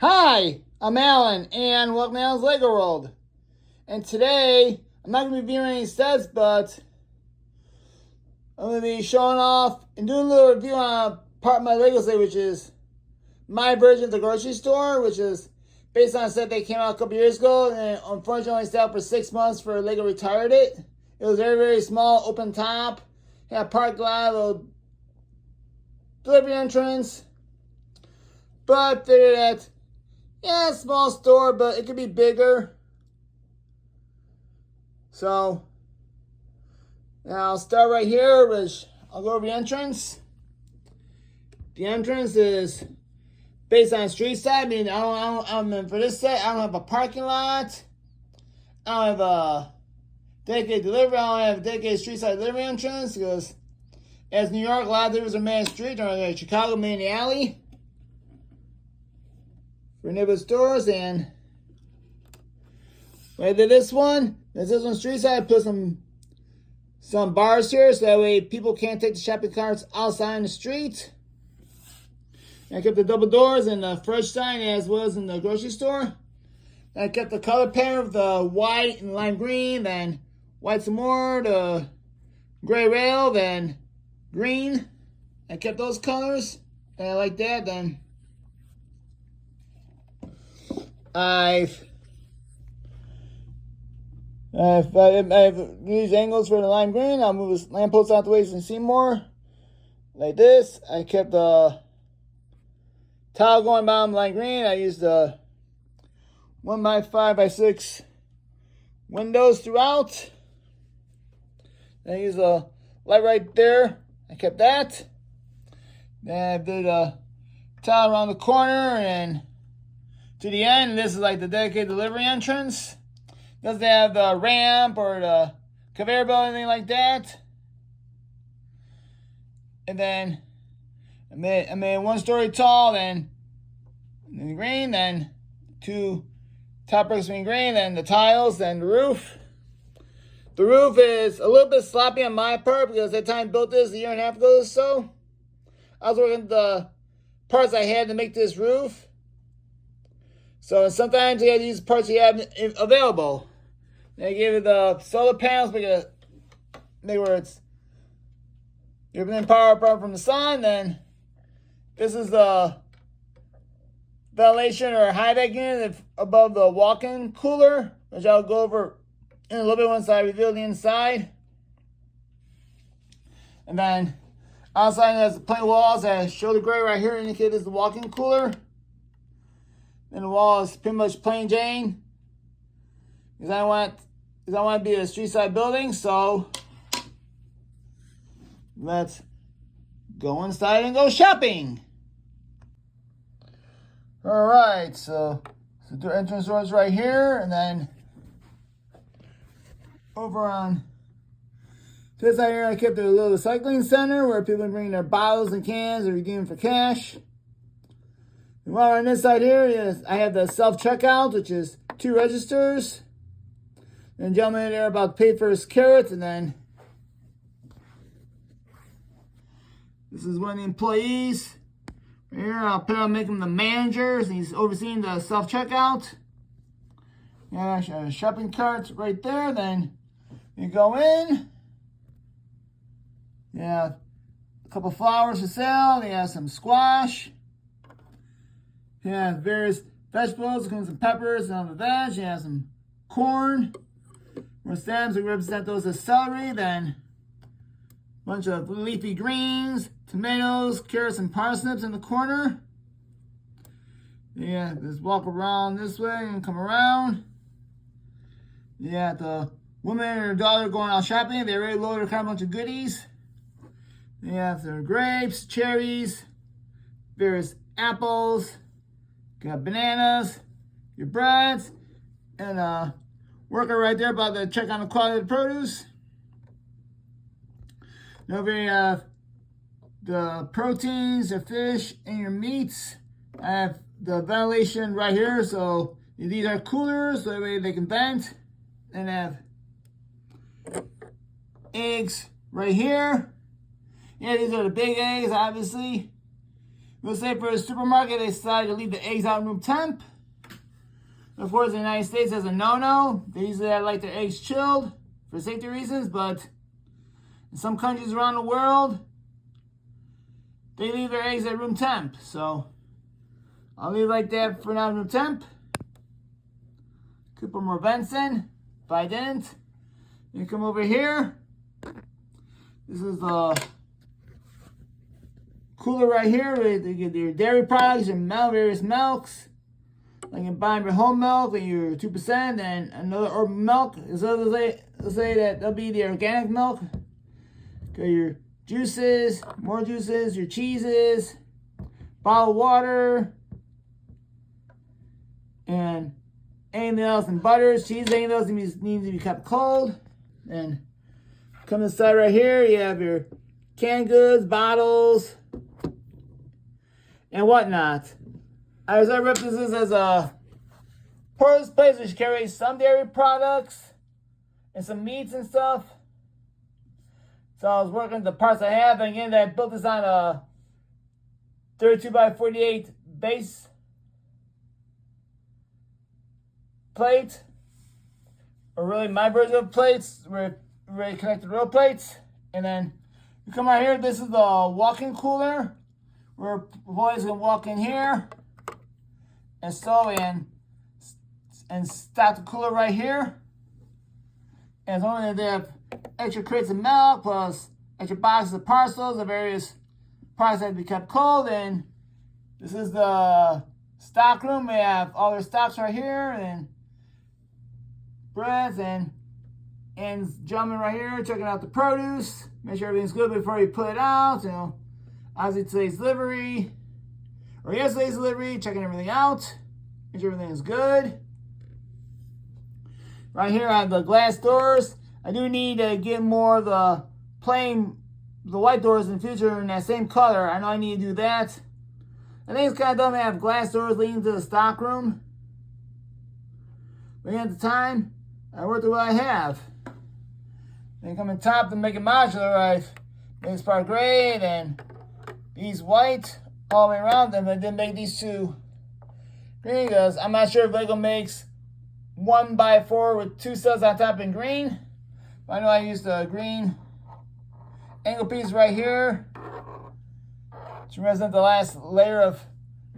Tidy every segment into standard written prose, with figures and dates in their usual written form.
Hi, I'm Alan, and welcome to Alan's Lego World. And today, I'm not going to be reviewing any sets, but I'm going to be showing off and doing a little review on a part of my Lego set, which is my version of the grocery store, which is based on a set that came out a couple years ago, and unfortunately only stayed out for 6 months for Lego retired it. It was very, very small, open top, had a parking lot, a little delivery entrance, but figured that yeah, small store, but it could be bigger. So, now I'll start right here, which I'll go over the entrance. The entrance is based on street side. I mean, for this set, I don't have a parking lot. I don't have a dedicated delivery. I don't have a dedicated street side delivery entrance because, as New York, a lot of deliveries are made on the street, or Chicago made in the alley for neighborhood stores. And when I did this one street side, I put some bars here so that way people can't take the shopping carts outside in the street. And I kept the double doors and the fresh sign as was in the grocery store. And I kept the color pattern of the white and lime green, then white some more, the gray rail, then green. I kept those colors, and I like that. Then I've these angles for the lime green. I'll move this lamppost out the way so you can see more. Like this. I kept the tile going bottom lime green. I used the 1x5x6 windows throughout. I used a light right there. I kept that. Then I did a tile around the corner and to the end. This is like the dedicated delivery entrance. Doesn't have the ramp or the conveyor belt or anything like that. And then I made 1 story tall, then in green, then 2 top bricks in green, then the tiles, then the roof. The roof is a little bit sloppy on my part because at the time I built this a year and a half ago or so. I was working the parts I had to make this roof. So sometimes you have to use parts you have available. They gave it the solar panels, make where it's giving power apart from the sun. Then this is the ventilation or high vac unit above the walk-in cooler, which I'll go over in a little bit once I reveal the inside. And then outside has the plain walls. I show the gray right here indicate is the walk-in cooler. And the wall is pretty much plain Jane. Because I want to be a street side building, so let's go inside and go shopping. Alright, so the entrance door is right here, and then over on this side here I kept a little recycling center where people can bring their bottles and cans or redeem for cash. And while on this side here, I have the self-checkout, which is 2 registers. And the gentleman there about to pay for his carrots, and then this is one of the employees. Right here, I'll make him the manager, and he's overseeing the self-checkout. Yeah, shopping carts right there. Then you go in. Yeah, a couple flowers for sale. They have some squash. Yeah, various vegetables, some peppers and other veg. You have some corn. More stems, we represent those as celery. Then a bunch of leafy greens, tomatoes, carrots, and parsnips in the corner. Yeah, just walk around this way and come around. Yeah, the woman and her daughter going out shopping. They already loaded a bunch of goodies. Yeah, there are grapes, cherries, various apples. Got bananas, your breads, and a worker right there about to check on the quality of the produce. And over here you have the proteins, the fish, and your meats. I have the ventilation right here, so these are coolers, so that way they can vent. And I have eggs right here. Yeah, these are the big eggs, obviously. Let's say for a supermarket, they decided to leave the eggs out room temp. Of course, the United States has a no-no. They usually like their eggs chilled for safety reasons, but in some countries around the world, they leave their eggs at room temp. So I'll leave it like that for now, room temp. Could put more vents in if I didn't. You come over here. This is the cooler right here. You get your dairy products, your milk, various milks. Like you buy your whole milk and your 2%, and another or milk. So let's say that that'll be the organic milk. Got your juices, more juices, your cheeses, bottled water, and anything else, and butters, cheese, anything else needs to be kept cold. And come inside right here, you have your canned goods, bottles, and whatnot. I rep this as a porous place which carries some dairy products and some meats and stuff. So I was working the parts I have, and again, I built this on a 32 by 48 base plate, or really my version of plates. We're ready to connect the real plates, and then you come out here. This is the walk-in cooler, where employees can walk in here and stow and stock the cooler right here. And it's only they have extra crates of milk plus extra boxes of parcels of various products that have to be kept cold. And this is the stock room. We have all their stocks right here, and breads and gentlemen right here checking out the produce. Make sure everything's good before you put it out. You know, obviously today's delivery or yesterday's delivery, checking everything out. Make sure everything is good. Right here I have the glass doors. I do need to get more of the white doors in the future in that same color. I know I need to do that. I think it's kind of dumb to have glass doors leading to the stock room. But at the time, I worked with what I have. Then come in top to make it modular. I've made this part gray and these white all the way around them. I did make these two green because I'm not sure if Lego makes 1x4 with 2 studs on top in green. But I know I used the green angle piece right here to represent the last layer of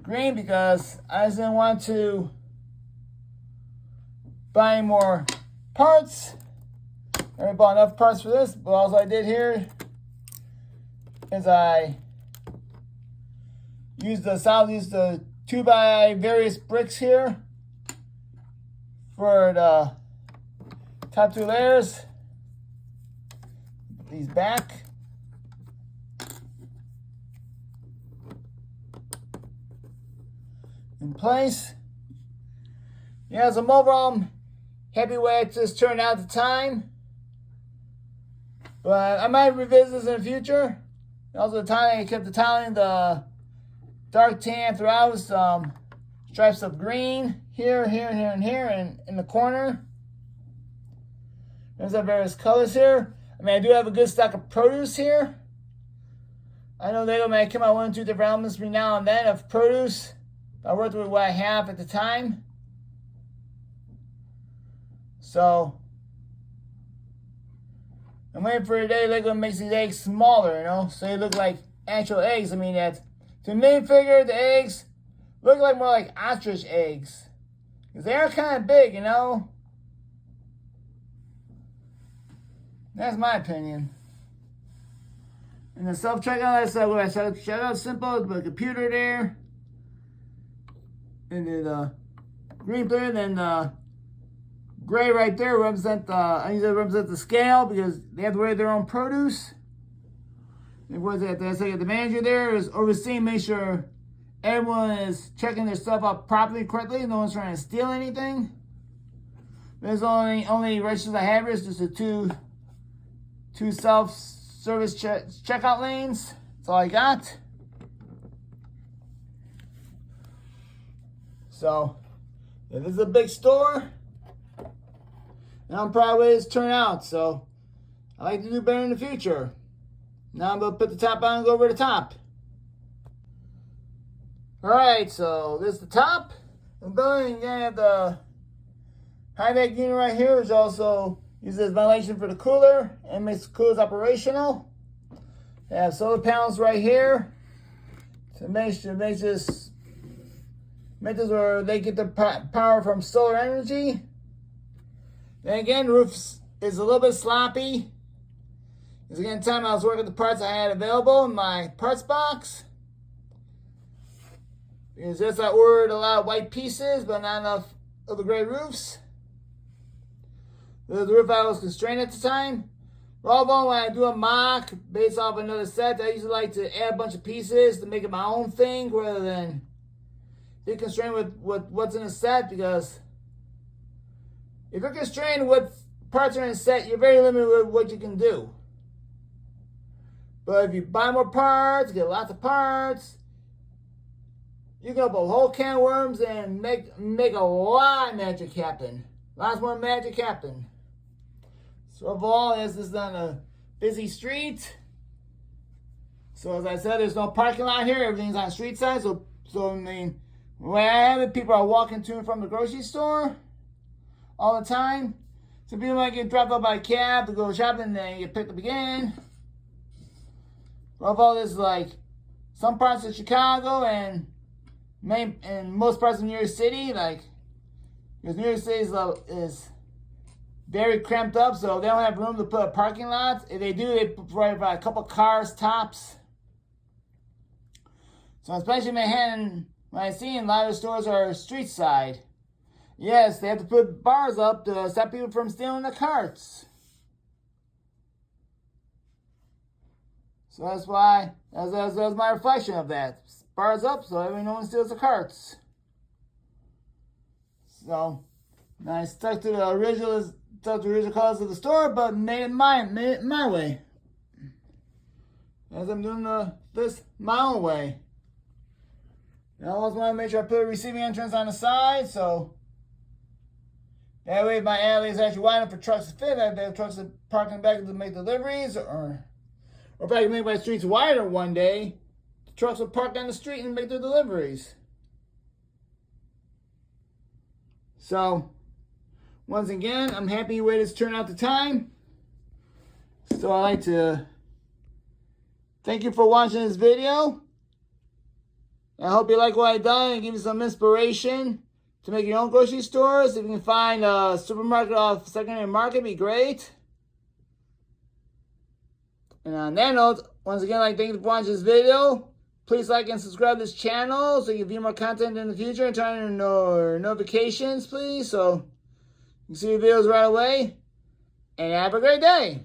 green because I just didn't want to buy any more parts. I already bought enough parts for this, but all I did here is I used the 2 by various bricks here for the top 2 layers. Put these back. In place. Yeah, so overall, I'm happy way it just turned out at the time. But I might revisit this in the future. Also, the tiling, I kept the tiling, the dark tan throughout with some stripes of green here, and here, and in the corner. There's various colors here. I mean, I do have a good stock of produce here. I know they may come out 1 or 2 different elements every now and then of produce. I worked with what I have at the time. So I'm waiting for a day Lego makes these eggs smaller, you know, so they look like actual eggs. I mean, that to me figure the eggs look like more like ostrich eggs because they are kind of big, you know. That's my opinion. And the self-checkout, that's what I said. Checkout simple, the computer there. And then the green there, and then the gray right there I need to represent the scale because they have to weigh their own produce. And what is that? That's like the manager there is overseeing, make sure everyone is checking their stuff out properly, correctly. No one's trying to steal anything. There's only registers I have here is just the two self-service checkout lanes. That's all I got. So, yeah, this is a big store. And I'm proud of the way it's turned out. So, I like to do better in the future. Now I'm going to put the top on and go over the top. Alright, so this is the top of the building. You're gonna have the high vac unit right here, which also uses ventilation for the cooler and makes the coolers operational. They have solar panels right here to make this where they get their power from solar energy. Then again, the roof is a little bit sloppy. Because again, time I was working the parts I had available in my parts box. Because yes, I ordered a lot of white pieces, but not enough of the gray roofs. The roof I was constrained at the time. Although when I do a mock based off another set, I usually like to add a bunch of pieces to make it my own thing rather than be constrained with what's in the set, because if you're constrained with parts are in the set, you're very limited with what you can do. But if you buy more parts, get lots of parts, you can open a whole can of worms and make a lot of magic happen. Lots more magic happen. So overall, this is on a busy street. So as I said, there's no parking lot here. Everything's on street side. So I mean, when I have it, people are walking to and from the grocery store all the time. Some people might get dropped off by a cab to go shopping and then get picked up again. Overall, this is like some parts of Chicago and most parts of New York City. Like, because New York City is very cramped up, so they don't have room to put a parking lot. If they do, they provide about a couple cars tops. So especially in Manhattan, when I see a lot of the stores are street side. Yes, they have to put bars up to stop people from stealing the carts. So that's why, that was my reflection of that. Bars up so no one steals the carts. So, I stuck to the original colors of the store, but made it my way. As I'm doing this my own way. I always want to make sure I put a receiving entrance on the side, so that way if my alley is actually wide enough for trucks to fit, I have trucks that park in the back to make deliveries, or if I can make my streets wider one day, the trucks will park on the street and make their deliveries. So, once again, I'm happy the way this turned out the time. So I'd like to thank you for watching this video. I hope you like what I've done and give you some inspiration to make your own grocery stores. If you can find a supermarket off secondary market, it'd be great. And on that note, once again, I'd like to thank you for watching this video. Please like and subscribe to this channel so you can view more content in the future, and turn on your notifications, please, so you can see the videos right away. And have a great day.